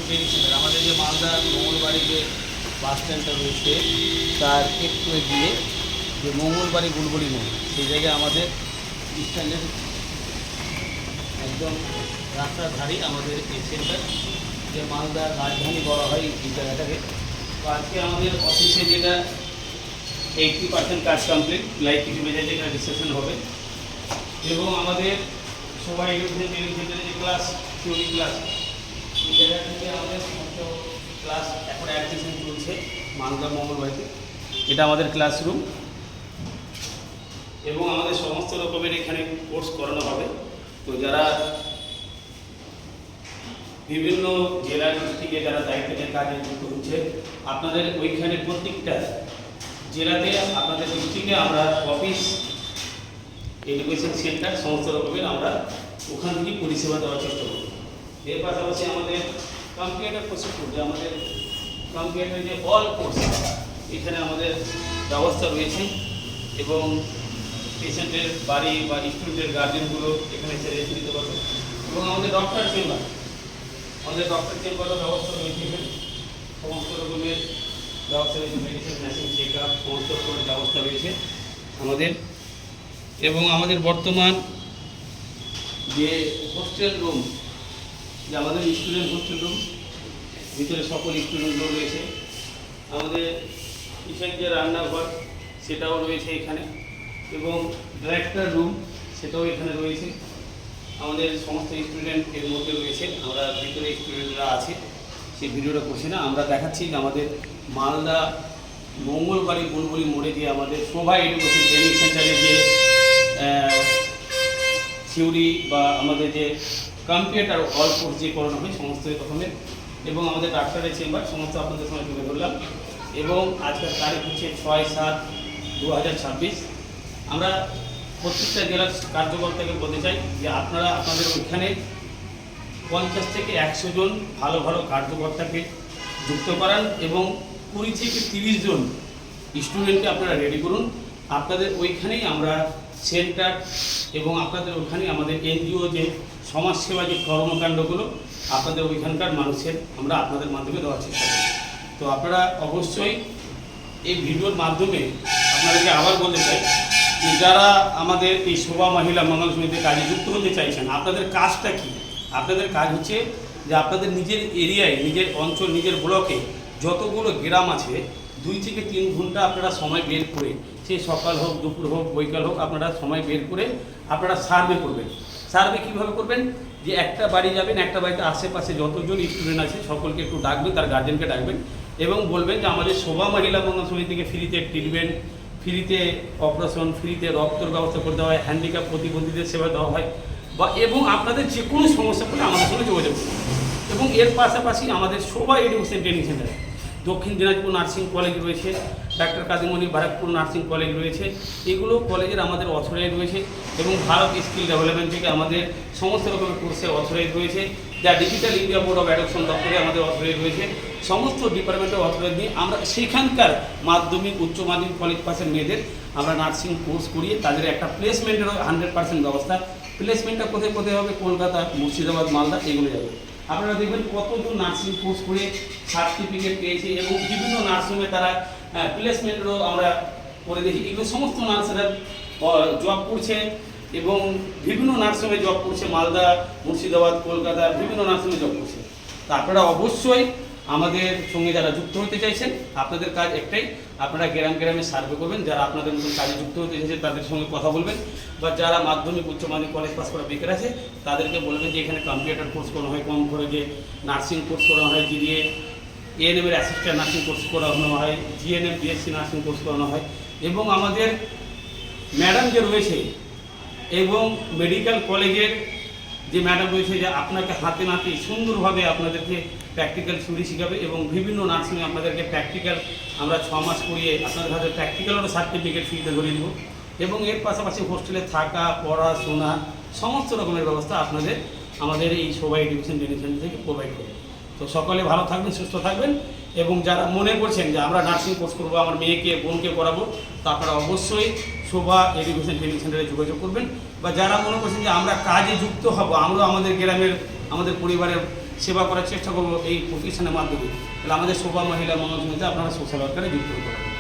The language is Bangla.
ট্রেনিং সেন্টার আমাদের যে মালদা মঙ্গলবাড়ি যে বাস স্ট্যান্ডটা রয়েছে তার একটু এগিয়ে যে মঙ্গলবাড়ি বুলবুলি মোড় সেই জায়গায় আমাদের স্ট্যান্ডের একদম রাস্তার ধারেই আমাদের এই সেন্টার, যে মালদার রাজধানী বলা হয় এই জায়গাটাকে। তো আজকে আমাদের অফিসে যেটা 80% কাজ কমপ্লিট, লাইট কিছু মেজাজে এখানে ডিসকাশন হবে এবং আমাদের সবাই ট্রেনিং সেন্টারে যে ক্লাস থিওরি ক্লাস এই জায়গা থেকে আমাদের সমস্ত ক্লাস এখন অ্যাডমিশন চলছে মালদা মঙ্গলবাড়িতে। এটা আমাদের ক্লাসরুম এবং আমাদের সমস্ত রকমের এখানে কোর্স করানো হবে। তো যারা বিভিন্ন জেলা ডিস্ট্রিক্টে যারা দায়িত্ব নিয়ে কাজে যুক্ত হচ্ছে, আপনাদের ওইখানে প্রত্যেকটা জেলাতে আপনাদের ডিস্ট্রিক্টে আমরা অফিস এডুকেশন সেন্টার সমস্ত রকমের আমরা ওখান থেকে পরিষেবা দেওয়ার চেষ্টা করব। এর পাশাপাশি আমাদের কম্পিউটার প্রশিক্ষণ, যে আমাদের কম্পিউটার যে অল কোর্স এখানে আমাদের ব্যবস্থা রয়েছে এবং পেশেন্টের বাড়ি বা স্টুডেন্টের গার্জেনগুলো এখানে এসে রেস্ট নিতে পারবে। এবং আমাদের ডক্টর চেম্বারও ব্যবস্থা রয়েছে, এখানে সমস্ত রকমের ব্যবস্থা রয়েছে, মেডিসিন ম্যাসিং চেক আপ সমস্ত রকমের ব্যবস্থা রয়েছে আমাদের। এবং আমাদের বর্তমান যে হোস্টেল রুম, যে আমাদের স্টুডেন্ট হোস্টেল রুম, ভিতরে সকল স্টুডেন্টগুলো রয়েছে। আমাদের কিচেন যে রান্নাঘর সেটাও রয়েছে এখানে এবং ডাইরেক্টর রুম সেটাও এখানে রয়েছে। আমাদের সমস্ত স্টুডেন্ট এর মধ্যে রয়েছে, আমরা ভিতরে স্টুডেন্টরা আছে সেই ভিডিওটা করছি না, আমরা দেখাচ্ছি যে আমাদের মালদা মঙ্গলবাড়ি বুলবুলি মোড়ে যে আমাদের শোভা এডুকেশন ট্রেনিং সেন্টারের যে থিওরি বা আমাদের যে কম্পিউটার অল কোর্স যে করানো হয় সমস্ত রকমের, এবং আমাদের ডাক্তারের চেম্বার সমস্ত আপনাদের সঙ্গে তুলে ধরলাম। এবং আজকের তারিখ হচ্ছে 6/7/2026। আমরা প্রত্যেকটা জেলার কার্যকর্তাকে বলতে চাই যে আপনারা আপনাদের ওইখানে 50 থেকে 100 জন ভালো ভালো কার্যকর্তাকে যুক্ত করান এবং 20 থেকে 30 জন স্টুডেন্টকে আপনারা রেডি করুন। আপনাদের ওইখানেই আমরা সেন্টার এবং আপনাদের ওইখানেই আমাদের এনজিও যে সমাজসেবা যে কর্মকাণ্ডগুলো আপনাদের ওইখানকার মানুষের আমরা আপনাদের মাধ্যমে দেওয়ার চেষ্টা করি। তো আপনারা অবশ্যই এই ভিডিওর মাধ্যমে আপনাদেরকে আবার বলতে চাই যে যারা আমাদের এই শোভা মহিলা মঙ্গল সমিতির কাজে যুক্ত হতে চাইছেন, আপনাদের কাজটা কি? আপনাদের কাজ হচ্ছে যে আপনাদের নিজের এরিয়ায়, নিজের অঞ্চল, নিজের ব্লকে যতগুলো গ্রাম আছে 2 থেকে 3 ঘন্টা আপনারা সময় বের করে, সে সকাল হোক, দুপুর হোক, বৈকাল হোক, আপনারা সময় বের করে আপনারা সার্ভে করবেন। সার্ভে কীভাবে করবেন? যে একটা বাড়ি যাবেন, একটা বাড়িতে আশেপাশে যতজন স্টুডেন্ট আছে সকলকে একটু ডাকবেন, তার গার্জেনকে ডাকবেন এবং বলবেন যে আমাদের শোভা মহিলা মঙ্গল সমিতি থেকে ফ্রিতে ট্রিটমেন্ট, ফ্রিতে অপারেশন, ফ্রিতে রক্তর ব্যবস্থা করে দেওয়া হয়, হ্যান্ডিক্যাপ প্রতিবন্ধীদের সেবা দেওয়া হয় বা এবং আপনাদের যে কোনো সমস্যা পড়লে আমাদের সঙ্গে যোগাযোগ করুন। এবং এর পাশাপাশি আমাদের শোভা এডুকেশন ট্রেনিং সেন্টার দক্ষিণ দিনাজপুর নার্সিং কলেজ রয়েছে, ডাক্তার কাদিমণি বারাকপুর নার্সিং কলেজ রয়েছে, এগুলো কলেজের আমাদের অথরাইজ রয়েছে এবং ভারত স্কিল ডেভেলপমেন্ট থেকে আমাদের সমস্ত রকমের কোর্সে অথরাইজ রয়েছে, যা digital India board of adoption দপ্তরে আমাদের অথরাইজ রয়েছে। সমস্ত ডিপার্টমেন্টের অথরাইজ নিয়ে আমরা সেখানকার মাধ্যমিক, উচ্চ মাধ্যমিক কলেজ পাশের মেয়েদের আমরা নার্সিং কোর্স করিয়ে তাদের একটা প্লেসমেন্টেরও 100% ব্যবস্থা। প্লেসমেন্টটা কোথায় কোথায় হবে? কলকাতা, মুর্শিদাবাদ, মালদা এগুলো যাবে। আপনারা দেখবেন কতজন নার্সিং কোর্স করে সার্টিফিকেট পেয়েছে এবং বিভিন্ন নার্সিংয়ে তারা প্লেসমেন্টেরও আমরা করে দেখি। এগুলো সমস্ত নার্সেরা জব করছে এবং বিভিন্ন নার্সিংয়ে জব করছে, মালদা, মুর্শিদাবাদ, কলকাতা বিভিন্ন নার্সিংয়ে জব করছে। তা আপনারা অবশ্যই আমাদের সঙ্গে যারা যুক্ত হতে চাইছেন, আপনাদের কাজ একটাই, আপনারা গ্রামে সার্ভে করবেন, যারা আপনাদের মতন কাজে যুক্ত হতে চাইছেন তাদের সঙ্গে কথা বলবেন, বা যারা মাধ্যমিক, উচ্চ মাধ্যমিক, কলেজ পাস করা বেকার আছে তাদেরকে বলবেন যে এখানে কম্পিউটার কোর্স করানো হয়, কম খরচে নার্সিং কোর্স করানো হয়, জিডিএ এএনএমের অ্যাসিস্ট্যান্ট নার্সিং কোর্স করানো হয়, জিএনএম বিএসসি নার্সিং কোর্স করানো হয়। এবং আমাদের ম্যাডাম যে রয়েছে এবং মেডিকেল কলেজের যে ম্যাডাম রয়েছে, যে আপনাকে হাতে নাতে সুন্দরভাবে আপনাদেরকে প্র্যাকটিক্যাল থিওরি শেখাবে এবং বিভিন্ন নার্সিংয়ে আপনাদেরকে প্র্যাকটিক্যাল আমরা 6 মাস করিয়ে আপনাদের হাতে প্র্যাকটিক্যালেরও সার্টিফিকেট ফ্রিতে ধরিয়ে দেবো। এবং এর পাশাপাশি হোস্টেলে থাকা, পড়াশোনা সমস্ত রকমের ব্যবস্থা আপনাদের আমাদের এই শোভা এডুকেশন ট্রেনিং সেন্টার থেকে প্রোভাইড করবে। তো সকলে ভালো থাকবেন, সুস্থ থাকবেন এবং যারা মনে করছেন যে আমরা নার্সিং কোর্স করবো, আমার মেয়েকে, বোনকে করাবো, তা আপনারা অবশ্যই শোভা এডুকেশন ট্রেনিং সেন্টারে যোগাযোগ করবেন। বা যারা মনে করছেন যে আমরা কাজে যুক্ত হব, আমরা আমাদের গ্রামের, আমাদের পরিবারের সেবা করার চেষ্টা করবো এই প্রতিষ্ঠানের মাধ্যমে। তাহলে আমাদের শোভা মহিলা মনোজ আপনারা সোশ্যাল ওয়ার্কারে যুক্ত হতে পারেন।